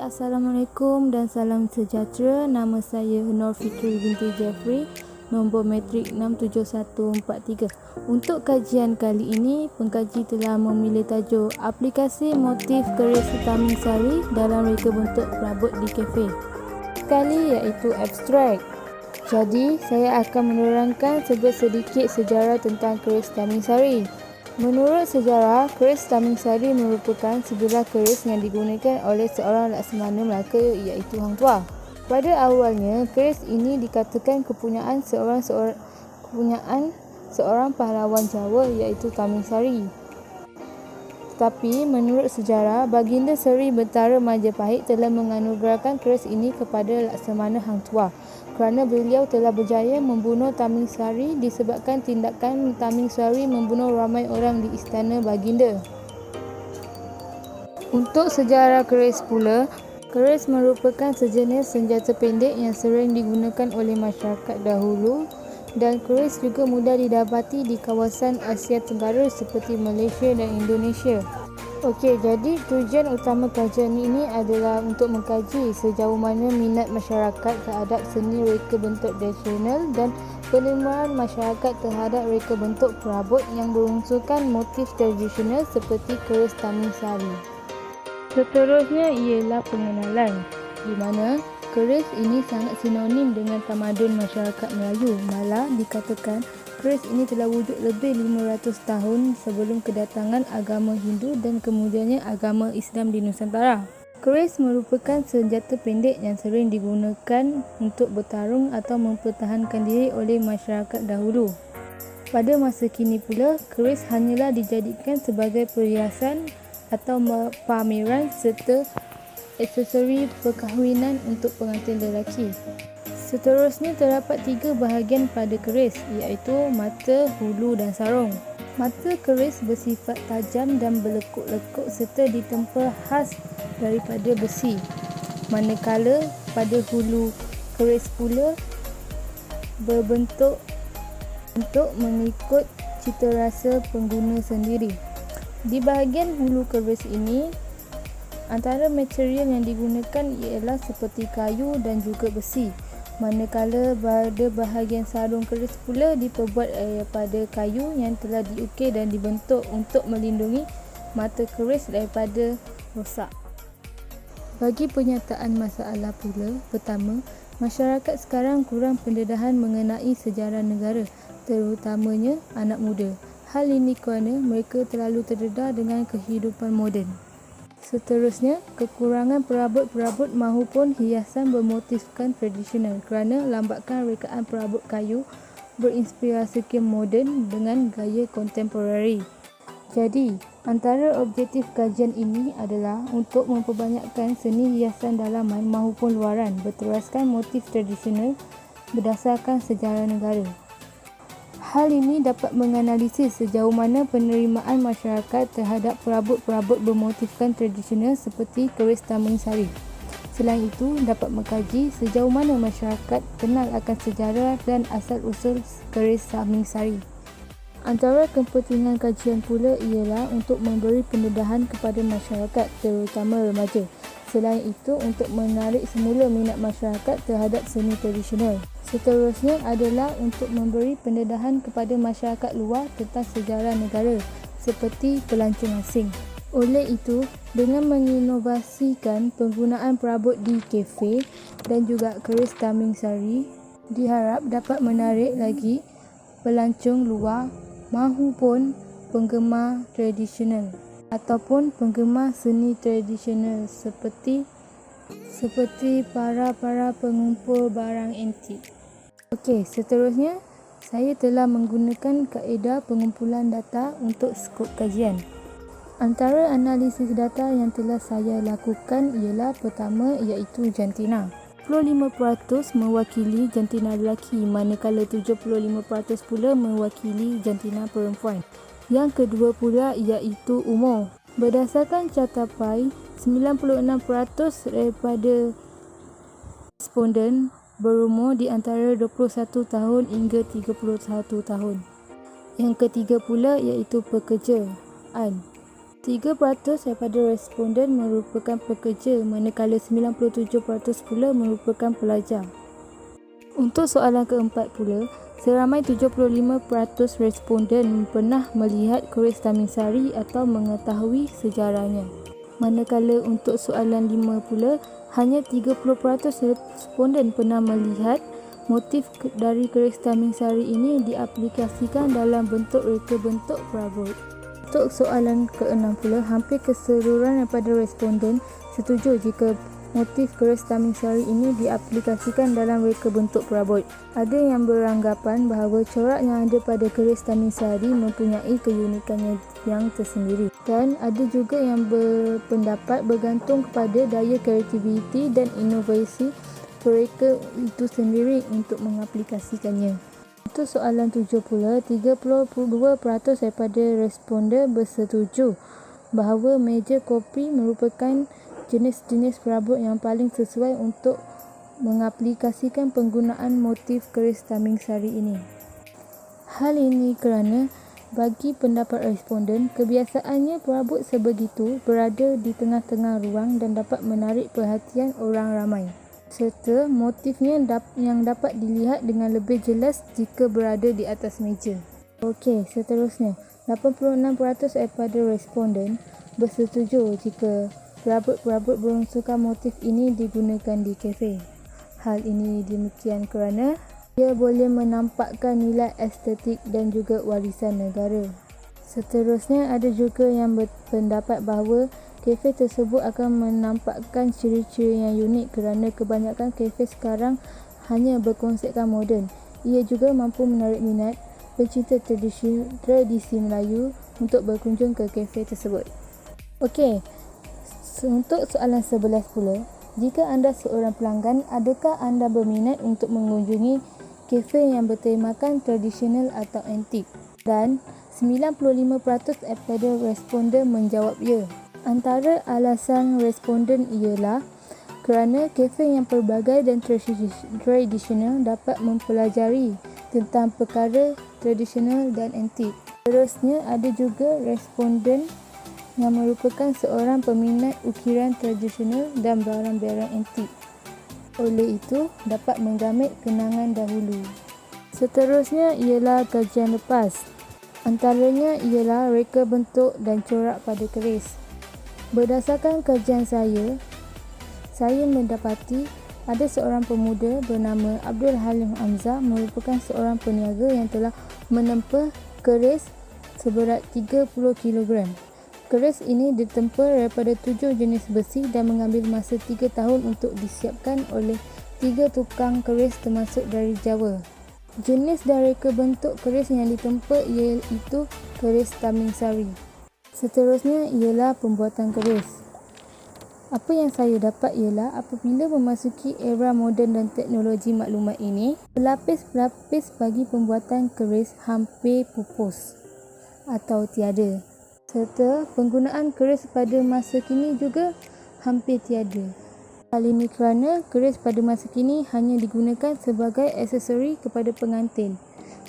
Assalamualaikum dan salam sejahtera. Nama saya Nur Fitri binti Jeffrey, nombor matrik 67143. Untuk kajian kali ini, pengkaji telah memilih tajuk aplikasi motif keris Tamingsari dalam reka bentuk perabot di kafe. Kali iaitu abstrak. Jadi, saya akan menerangkan sedikit sejarah tentang keris Tamingsari. Menurut sejarah, keris Tamingsari merupakan sebilah keris yang digunakan oleh seorang Laksamana Melaka iaitu Hang Tuah. Pada awalnya, keris ini dikatakan kepunyaan seorang pahlawan Jawa iaitu Tamingsari. Tetapi menurut sejarah, Baginda Seri Bentara Majapahit telah menganugerahkan keris ini kepada Laksamana Hang Tuah kerana beliau telah berjaya membunuh Tamingsari disebabkan tindakan Tamingsari membunuh ramai orang di istana Baginda. Untuk sejarah keris pula, keris merupakan sejenis senjata pendek yang sering digunakan oleh masyarakat dahulu dan keris juga mudah didapati di kawasan Asia Tenggara seperti Malaysia dan Indonesia. Okey, jadi tujuan utama kajian ini adalah untuk mengkaji sejauh mana minat masyarakat terhadap seni reka bentuk tradisional dan penerimaan masyarakat terhadap reka bentuk perabot yang berunsurkan motif tradisional seperti keris Tamingsari. Seterusnya ialah pengenalan, di mana keris ini sangat sinonim dengan tamadun masyarakat Melayu. Malah dikatakan keris ini telah wujud lebih 500 tahun sebelum kedatangan agama Hindu dan kemudiannya agama Islam di Nusantara. Keris merupakan senjata pendek yang sering digunakan untuk bertarung atau mempertahankan diri oleh masyarakat dahulu. Pada masa kini pula, keris hanyalah dijadikan sebagai perhiasan atau pameran serta aksesori perkahwinan untuk pengantin lelaki. Seterusnya terdapat 3 bahagian pada keris iaitu mata, hulu dan sarung. Mata keris bersifat tajam dan berlekuk-lekuk serta ditempa khas daripada besi. Manakala pada hulu keris pula berbentuk mengikut cita rasa pengguna sendiri. Di bahagian hulu keris ini, antara material yang digunakan ialah seperti kayu dan juga besi. Manakala pada bahagian sarung keris pula diperbuat daripada kayu yang telah diukir dan dibentuk untuk melindungi mata keris daripada rosak. Bagi penyataan masalah pula, pertama, masyarakat sekarang kurang pendedahan mengenai sejarah negara, terutamanya anak muda. Hal ini kerana mereka terlalu terdedah dengan kehidupan moden. Seterusnya, kekurangan perabot-perabot mahupun hiasan bermotifkan tradisional kerana lambakan rekaan perabot kayu berinspirasikan moden dengan gaya kontemporari. Jadi, antara objektif kajian ini adalah untuk memperbanyakkan seni hiasan dalaman mahupun luaran berteraskan motif tradisional berdasarkan sejarah negara. Hal ini dapat menganalisis sejauh mana penerimaan masyarakat terhadap perabot-perabot bermotifkan tradisional seperti keris Tamingsari. Selain itu, dapat mengkaji sejauh mana masyarakat kenal akan sejarah dan asal-usul keris Tamingsari. Antara kepentingan kajian pula ialah untuk memberi pendedahan kepada masyarakat, terutama remaja. Selain itu, untuk menarik semula minat masyarakat terhadap seni tradisional. Seterusnya adalah untuk memberi pendedahan kepada masyarakat luar tentang sejarah negara seperti pelancong asing. Oleh itu, dengan menginovasikan penggunaan perabot di kafe dan juga keris Tamingsari, diharap dapat menarik lagi pelancong luar mahupun penggemar tradisional ataupun penggemar seni tradisional seperti para pengumpul barang antik. Okey, seterusnya saya telah menggunakan kaedah pengumpulan data untuk skop kajian. Antara analisis data yang telah saya lakukan ialah pertama iaitu jantina. 75% mewakili jantina lelaki manakala 75% pula mewakili jantina perempuan. Yang kedua pula iaitu umur. Berdasarkan cartapai, 96% daripada responden berumur di antara 21 tahun hingga 31 tahun. Yang ketiga pula iaitu pekerjaan. 3% daripada responden merupakan pekerja, manakala 97% pula merupakan pelajar. Untuk soalan keempat pula, seramai 75% responden pernah melihat keris Tamingsari atau mengetahui sejarahnya. Manakala untuk soalan 5 pula, hanya 30% responden pernah melihat motif dari keris Tamingsari ini diaplikasikan dalam bentuk reka bentuk perabot. Untuk soalan ke-6 pula, hampir keseluruhan daripada responden setuju jika motif keris Tamingsari ini diaplikasikan dalam reka bentuk perabot. Ada yang beranggapan bahawa corak yang ada pada keris Tamingsari mempunyai keunikannya yang tersendiri, dan ada juga yang berpendapat bergantung kepada daya kreativiti dan inovasi mereka itu sendiri untuk mengaplikasikannya. Untuk soalan 7 pula, 32% daripada responden bersetuju bahawa meja kopi merupakan jenis-jenis perabot yang paling sesuai untuk mengaplikasikan penggunaan motif keris Tamingsari ini. Hal ini kerana bagi pendapat responden, kebiasaannya perabot sebegitu berada di tengah-tengah ruang dan dapat menarik perhatian orang ramai, serta motifnya yang dapat dilihat dengan lebih jelas jika berada di atas meja. Okey, seterusnya, 86% daripada responden bersetuju jika perabot-perabot berunsurkan motif ini digunakan di kafe. Hal ini demikian kerana ia boleh menampakkan nilai estetik dan juga warisan negara. Seterusnya, ada juga yang berpendapat bahawa kafe tersebut akan menampakkan ciri-ciri yang unik kerana kebanyakan kafe sekarang hanya berkonsepkan moden. Ia juga mampu menarik minat pencinta tradisi Melayu untuk berkunjung ke kafe tersebut. Okey, untuk soalan 11 pula, jika anda seorang pelanggan, adakah anda berminat untuk mengunjungi kafe yang bertemakan tradisional atau antik? Dan 95% daripada responden menjawab ya. Antara alasan responden ialah kerana kafe yang pelbagai dan tradisional dapat mempelajari tentang perkara tradisional dan antik. Terusnya, ada juga responden yang merupakan seorang peminat ukiran tradisional dan barang-barang antik. Oleh itu, dapat menggamit kenangan dahulu. Seterusnya ialah kajian lepas. Antaranya ialah reka bentuk dan corak pada keris. Berdasarkan kajian saya mendapati ada seorang pemuda bernama Abdul Halim Hamzah merupakan seorang peniaga yang telah menempa keris seberat 30 kg. Keris ini ditempa daripada 7 jenis besi dan mengambil masa 3 tahun untuk disiapkan oleh 3 tukang keris termasuk dari Jawa. Jenis dan reka bentuk keris yang ditempa iaitu keris Tamingsari. Seterusnya ialah pembuatan keris. Apa yang saya dapat ialah apabila memasuki era moden dan teknologi maklumat ini, pelapis-pelapis bagi pembuatan keris hampir pupus atau tiada. Serta penggunaan keris pada masa kini juga hampir tiada. Hal ini kerana keris pada masa kini hanya digunakan sebagai aksesori kepada pengantin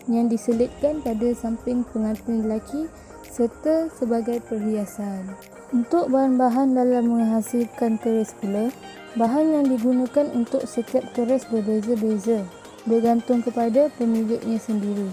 yang diselitkan pada samping pengantin lelaki serta sebagai perhiasan. Untuk bahan-bahan dalam menghasilkan keris pula, bahan yang digunakan untuk setiap keris berbeza-beza bergantung kepada pemiliknya sendiri.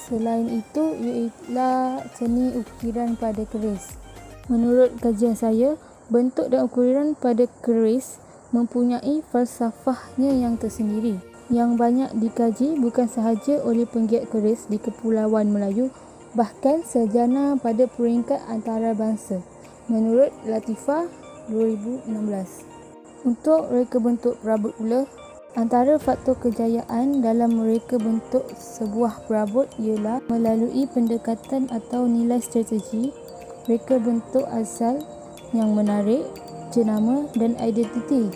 Selain itu ialah seni ukiran pada keris. Menurut kajian saya, bentuk dan ukiran pada keris mempunyai falsafahnya yang tersendiri, yang banyak dikaji bukan sahaja oleh penggiat keris di Kepulauan Melayu, bahkan sarjana pada peringkat antarabangsa. Menurut Latifah 2016. Untuk reka bentuk perabot pula, antara faktor kejayaan dalam mereka bentuk sebuah perabot ialah melalui pendekatan atau nilai strategi, reka bentuk asal yang menarik, jenama dan identiti.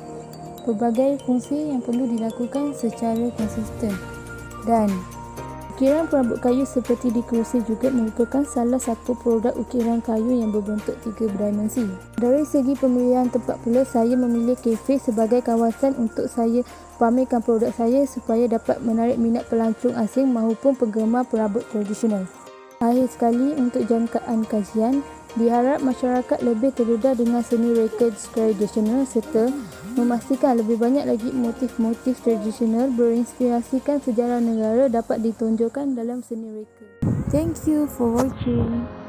Pelbagai fungsi yang perlu dilakukan secara konsisten. Dan ukiran perabot kayu seperti di kerusi juga merupakan salah satu produk ukiran kayu yang berbentuk 3 dimensi. Dari segi pemilihan tempat pula, saya memilih kafe sebagai kawasan untuk saya pamerkan produk saya supaya dapat menarik minat pelancong asing maupun penggemar perabot tradisional. Akhir sekali, untuk jangkaan kajian, Diharap masyarakat lebih terdedah dengan seni reka tradisional serta memastikan lebih banyak lagi motif-motif tradisional berinspirasikan sejarah negara dapat ditonjolkan dalam seni reka. Thank you for watching.